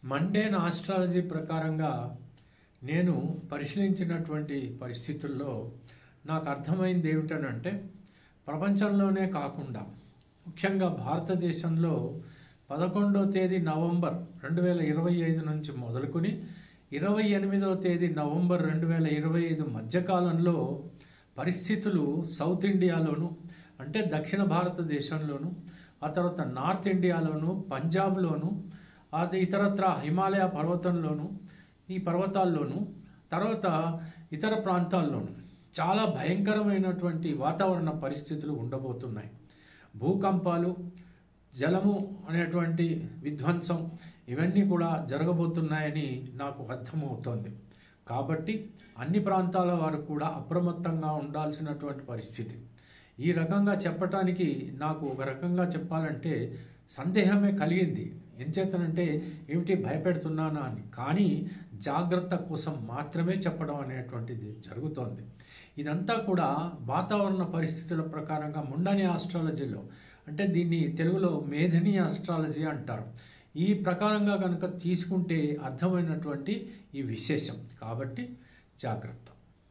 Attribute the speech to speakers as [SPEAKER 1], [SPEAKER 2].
[SPEAKER 1] Mundane astrology ప్రకారంగా నేను పరిశీలించినటువంటి పరిస్థితుల్లో నాకు అర్థమైంది ఏమిటనంటే, ప్రపంచంలోనే కాకుండా ముఖ్యంగా భారతదేశంలో 11వ తేదీ నవంబర్ 2025 నుంచి మొదలుకొని 28వ తేదీ నవంబర్ 2025 మధ్యకాలంలో పరిస్థితులు సౌత్ ఇండియాలోను, అంటే దక్షిణ భారతదేశంలోను, ఆ తర్వాత నార్త్ ఇండియాలోను, పంజాబ్లోను, అది ఇతరత్ర హిమాలయ పర్వతంలోను, ఈ పర్వతాల్లోను, తర్వాత ఇతర ప్రాంతాల్లోను చాలా భయంకరమైనటువంటి వాతావరణ పరిస్థితులు ఉండబోతున్నాయి. భూకంపాలు, జలము అనేటువంటి విధ్వంసం ఇవన్నీ కూడా జరగబోతున్నాయని నాకు అర్థమవుతోంది. కాబట్టి అన్ని ప్రాంతాల వారు కూడా అప్రమత్తంగా ఉండాల్సినటువంటి పరిస్థితి. ఈ రకంగా చెప్పటానికి నాకు ఒక రకంగా చెప్పాలంటే సందేహమే కలిగింది. ఎంచేతనంటే ఏమిటి భయపెడుతున్నానా అని, కానీ జాగ్రత్త కోసం మాత్రమే చెప్పడం అనేటువంటిది జరుగుతోంది. ఇదంతా కూడా వాతావరణ పరిస్థితుల ప్రకారంగా ముండని ఆస్ట్రాలజీలో, అంటే దీన్ని తెలుగులో మేధిని ఆస్ట్రాలజీ అంటారు, ఈ ప్రకారంగా కనుక తీసుకుంటే అర్థమైనటువంటి ఈ విశేషం. కాబట్టి జాగ్రత్త.